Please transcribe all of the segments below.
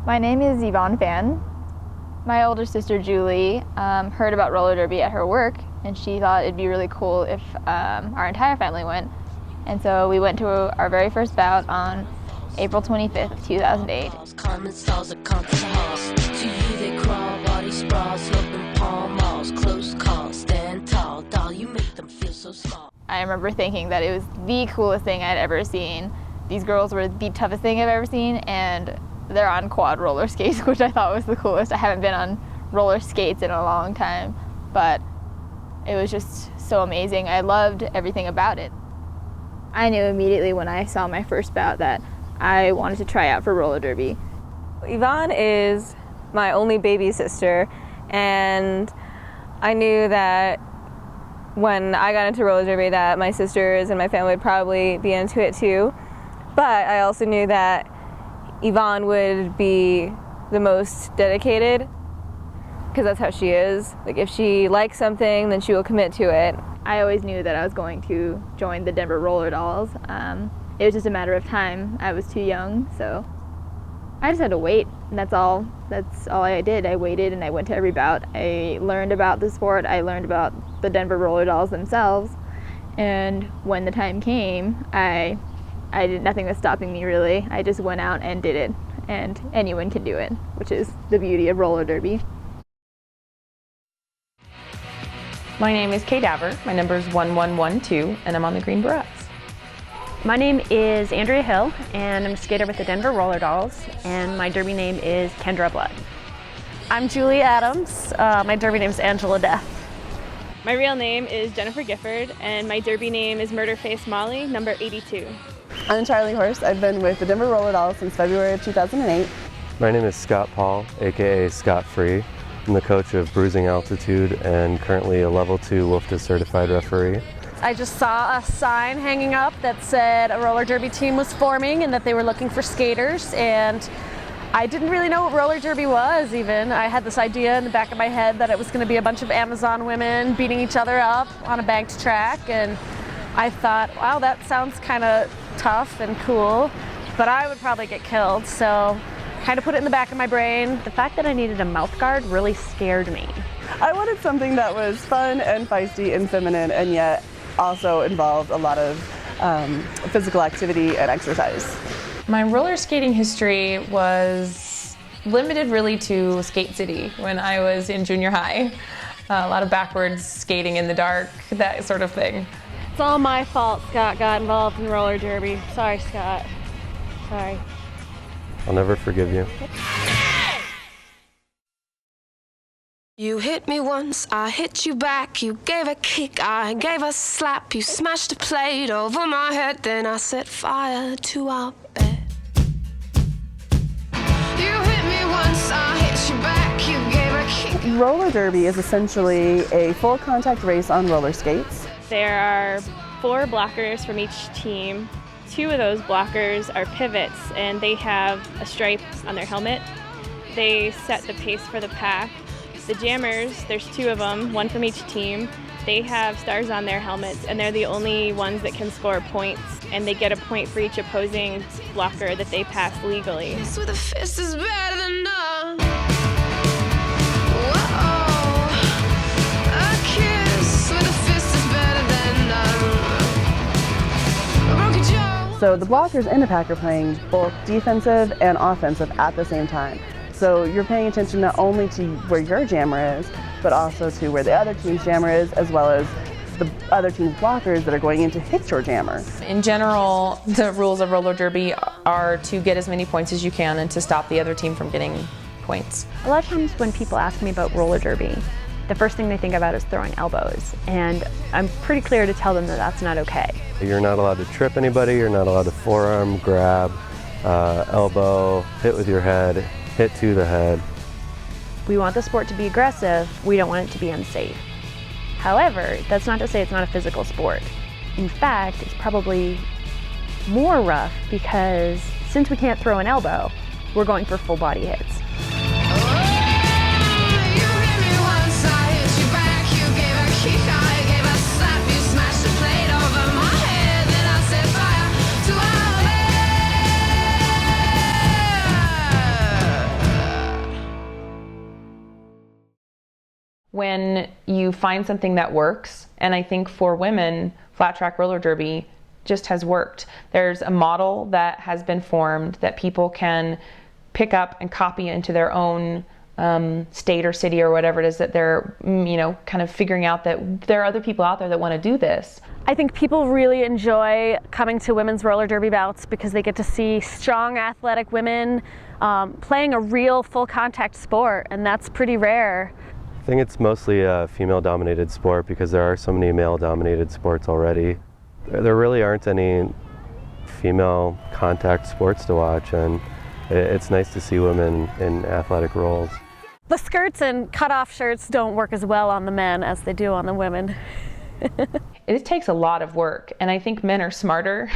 My name is Yvonne Fan. My older sister Julie heard about roller derby at her work, and she thought it'd be really cool if our entire family went. And so we went to our very first bout on April 25th, 2008. I remember thinking that it was the coolest thing I'd ever seen. These girls were the toughest thing I've ever seen, and they're on quad roller skates, which I thought was the coolest. I haven't been on roller skates in a long time, but it was just so amazing. I loved everything about it. I knew immediately when I saw my first bout that I wanted to try out for roller derby. Yvonne is my only baby sister, and I knew that when I got into roller derby that my sisters and my family would probably be into it too. But I also knew that Yvonne would be the most dedicated, because that's how she is. Like, if she likes something, then she will commit to it. I always knew that I was going to join the Denver Roller Dolls. It was just a matter of time. I was too young, so I just had to wait, and that's all I did. I waited and I went to every bout. I learned about the sport. I learned about the Denver Roller Dolls themselves, and when the time came, I did nothing was stopping me, really. I just went out and did it, and anyone can do it, which is the beauty of roller derby. My name is Kay Daver. My number is 1112, and I'm on the Green Berets. My name is Andrea Hill, and I'm a skater with the Denver Roller Dolls, and my derby name is Kendra Blood. I'm Julie Adams. My derby name is Angela Death. My real name is Jennifer Gifford, and my derby name is Murderface Molly, number 82. I'm Charlie Horst. I've been with the Denver Roller Dolls since February of 2008. My name is Scott Paul, aka Scott Free. I'm the coach of Bruising Altitude and currently a level 2 WFDA certified referee. I just saw a sign hanging up that said a roller derby team was forming and that they were looking for skaters, and I didn't really know what roller derby was even. I had this idea in the back of my head that it was going to be a bunch of Amazon women beating each other up on a banked track, and I thought, wow, that sounds kind of tough and cool, but I would probably get killed, so kind of put it in the back of my brain. The fact that I needed a mouth guard really scared me. I wanted something that was fun and feisty and feminine, and yet also involved a lot of physical activity and exercise. My roller skating history was limited really to Skate City when I was in junior high. A lot of backwards skating in the dark, that sort of thing. It's all my fault Scott got involved in roller derby. Sorry, Scott. Sorry. I'll never forgive you. You hit me once, I hit you back. You gave a kick, I gave a slap. You smashed a plate over my head, then I set fire to our bed. You hit me once, I hit you back. You gave a kick. Roller derby is essentially a full contact race on roller skates. There are 4 blockers from each team. 2 of those blockers are pivots, and they have a stripe on their helmet. They set the pace for the pack. The jammers, there's 2 of them, 1 from each team. They have stars on their helmets, and they're the only ones that can score points, and they get a point for each opposing blocker that they pass legally. With a fist is better than none. So the blockers in the pack are playing both defensive and offensive at the same time. So you're paying attention not only to where your jammer is, but also to where the other team's jammer is, as well as the other team's blockers that are going in to hit your jammer. In general, the rules of roller derby are to get as many points as you can and to stop the other team from getting points. A lot of times when people ask me about roller derby, the first thing they think about is throwing elbows, and I'm pretty clear to tell them that that's not okay. You're not allowed to trip anybody, you're not allowed to forearm, grab, elbow, hit with your head, hit to the head. We want the sport to be aggressive, we don't want it to be unsafe. However, that's not to say it's not a physical sport. In fact, it's probably more rough because since we can't throw an elbow, we're going for full body hits. when you find something that works, and I think for women, flat track roller derby just has worked. There's a model that has been formed that people can pick up and copy into their own state or city or whatever it is that they're, kind of figuring out that there are other people out there that want to do this. I think people really enjoy coming to women's roller derby bouts because they get to see strong, athletic women playing a real full contact sport, and that's pretty rare. I think it's mostly a female-dominated sport because there are so many male-dominated sports already. There really aren't any female contact sports to watch, and it's nice to see women in athletic roles. The skirts and cutoff shirts don't work as well on the men as they do on the women. It takes a lot of work, and I think men are smarter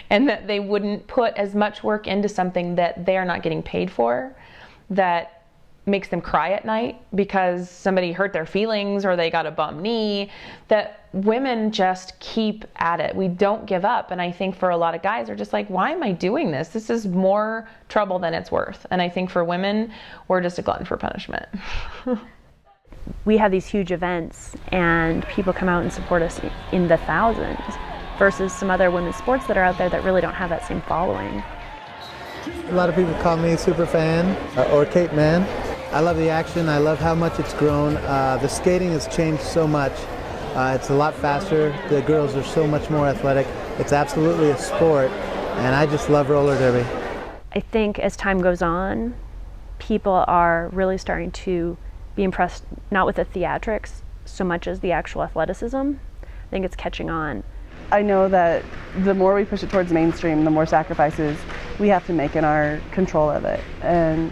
and that they wouldn't put as much work into something that they're not getting paid for, that makes them cry at night because somebody hurt their feelings or they got a bum knee, that women just keep at it. We don't give up. And I think for a lot of guys are just like, why am I doing this? This is more trouble than it's worth. And I think for women, we're just a glutton for punishment. We have these huge events and people come out and support us in the thousands versus some other women's sports that are out there that really don't have that same following. A lot of people call me a super fan or Cape Man. I love the action. I love how much it's grown. The skating has changed so much. It's a lot faster. The girls are so much more athletic. It's absolutely a sport, and I just love roller derby. I think as time goes on, people are really starting to be impressed not with the theatrics so much as the actual athleticism. I think it's catching on. I know that the more we push it towards mainstream, the more sacrifices we have to make in our control of it. And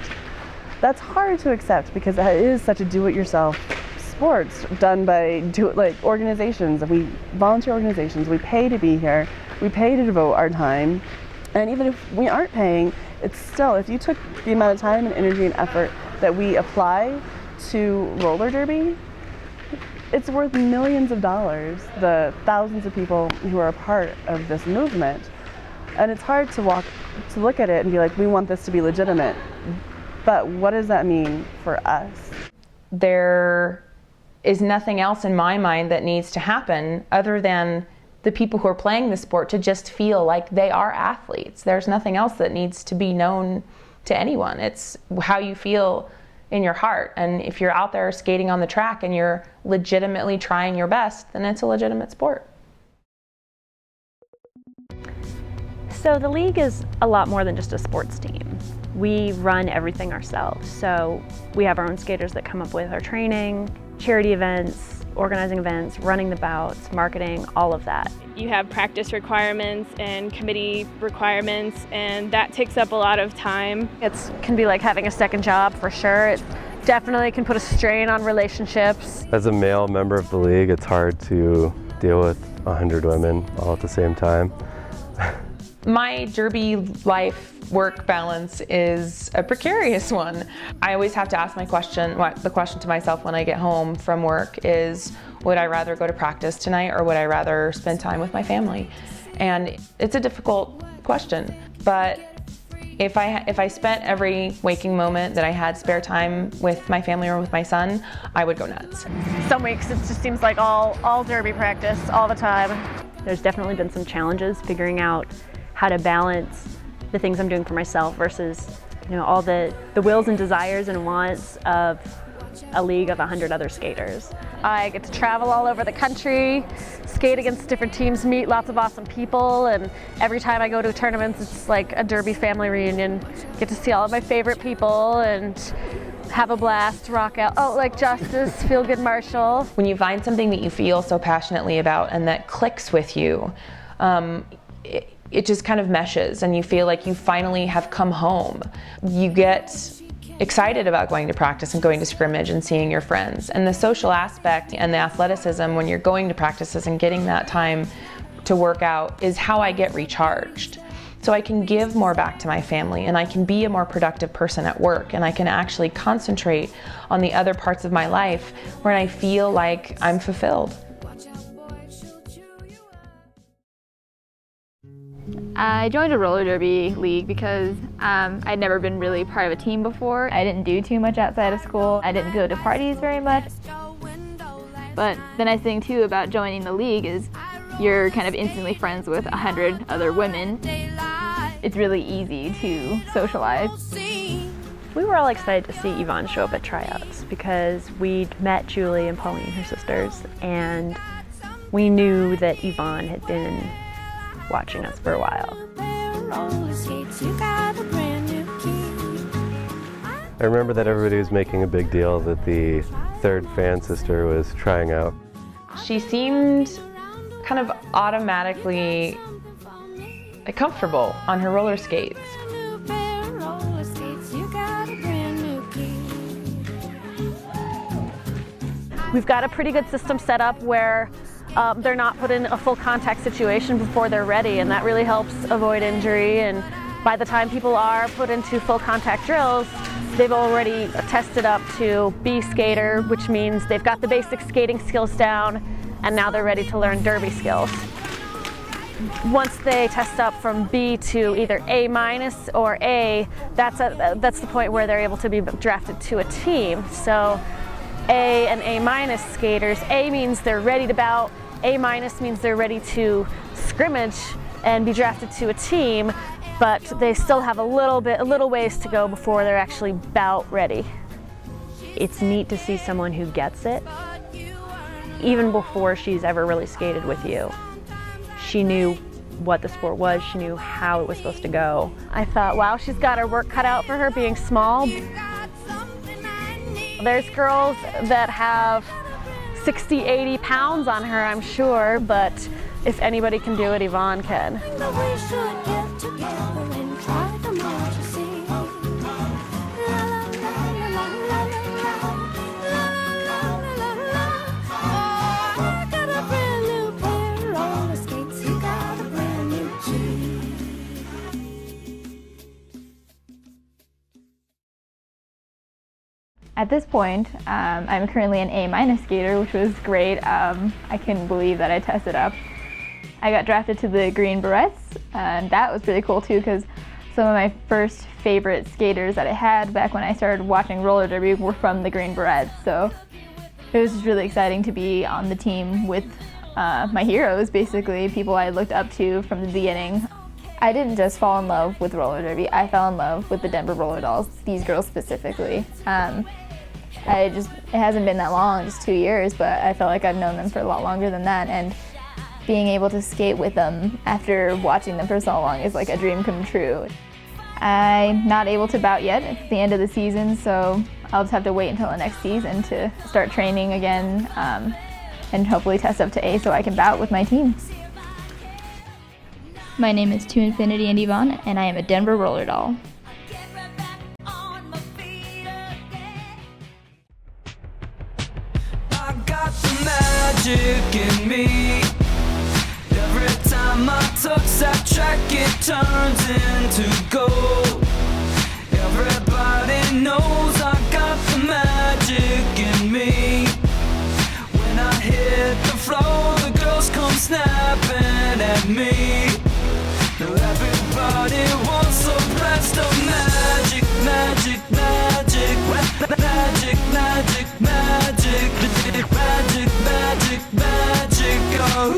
that's hard to accept because it is such a do-it-yourself sports done by organizations. We volunteer organizations. We pay to be here. We pay to devote our time. And even if we aren't paying, it's still, if you took the amount of time and energy and effort that we apply to roller derby, it's worth millions of dollars, the thousands of people who are a part of this movement. And it's hard to look at it and be like, we want this to be legitimate. But what does that mean for us? There is nothing else in my mind that needs to happen other than the people who are playing the sport to just feel like they are athletes. There's nothing else that needs to be known to anyone. It's how you feel in your heart. And if you're out there skating on the track and you're legitimately trying your best, then it's a legitimate sport. So the league is a lot more than just a sports team. We run everything ourselves. So we have our own skaters that come up with our training, charity events, organizing events, running the bouts, marketing, all of that. You have practice requirements and committee requirements, and that takes up a lot of time. It can be like having a second job for sure. It definitely can put a strain on relationships. As a male member of the league, it's hard to deal with 100 women all at the same time. My derby life work balance is a precarious one. I always have to ask the question to myself when I get home from work is, would I rather go to practice tonight or would I rather spend time with my family? And it's a difficult question, but if I spent every waking moment that I had spare time with my family or with my son, I would go nuts. Some weeks it just seems like all derby practice all the time. There's definitely been some challenges figuring out how to balance the things I'm doing for myself versus, all the wills and desires and wants of a league of 100 other skaters. I get to travel all over the country, skate against different teams, meet lots of awesome people, and every time I go to tournaments, it's like a derby family reunion. Get to see all of my favorite people and have a blast, rock out. Oh, like Justice, Feel Good Marshall. When you find something that you feel so passionately about and that clicks with you, it just kind of meshes and you feel like you finally have come home. You get excited about going to practice and going to scrimmage and seeing your friends. And the social aspect and the athleticism when you're going to practices and getting that time to work out is how I get recharged. So I can give more back to my family and I can be a more productive person at work and I can actually concentrate on the other parts of my life where I feel like I'm fulfilled. I joined a roller derby league because I'd never been really part of a team before. I didn't do too much outside of school. I didn't go to parties very much. But the nice thing too about joining the league is you're kind of instantly friends with 100 other women. It's really easy to socialize. We were all excited to see Yvonne show up at tryouts because we'd met Julie and Pauline, her sisters, and we knew that Yvonne had been watching us for a while. I remember that everybody was making a big deal that the third fan sister was trying out. She seemed kind of automatically comfortable on her roller skates. We've got a pretty good system set up where they're not put in a full contact situation before they're ready, and that really helps avoid injury. And by the time people are put into full contact drills, they've already tested up to B skater, which means they've got the basic skating skills down, and now they're ready to learn derby skills. Once they test up from B to either A- or A, that's the point where they're able to be drafted to a team. So A and A- skaters, A means they're ready to bout, A- means they're ready to scrimmage and be drafted to a team, but they still have a little ways to go before they're actually bout ready. It's neat to see someone who gets it, even before she's ever really skated with you. She knew what the sport was, she knew how it was supposed to go. I thought, wow, she's got her work cut out for her being small. There's girls that have 60, 80 pounds on her, I'm sure, but if anybody can do it, Yvonne can. At this point, I'm currently an A- skater, which was great. I couldn't believe that I tested up. I got drafted to the Green Berets, and that was really cool too, because some of my first favorite skaters that I had back when I started watching roller derby were from the Green Berets. So it was just really exciting to be on the team with my heroes, basically, people I looked up to from the beginning. I didn't just fall in love with roller derby, I fell in love with the Denver Roller Dolls, these girls specifically. It hasn't been that long, just 2 years, but I felt like I've known them for a lot longer than that, and being able to skate with them after watching them for so long is like a dream come true. I'm not able to bout yet, it's the end of the season, so I'll just have to wait until the next season to start training again, and hopefully test up to A so I can bout with my team. My name is To Infinity and Yvonne, and I am a Denver Roller Doll. I got the magic in me. Every time I touch that track, it turns into gold. Everybody knows I got the magic in me. When I hit the floor, the girls come snapping at me. Everybody wants a blast of magic, magic, magic, magic, magic, magic, magic, magic, magic, oh,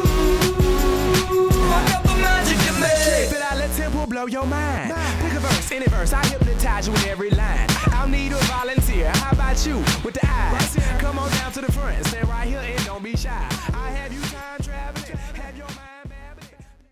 I got the magic in me. But I let tempo blow your mind. Pick a verse, any verse, I hypnotize you with every line. I'll need a volunteer, how about you with the eyes? Come on down to the front, stand right here and don't be shy. I have you time.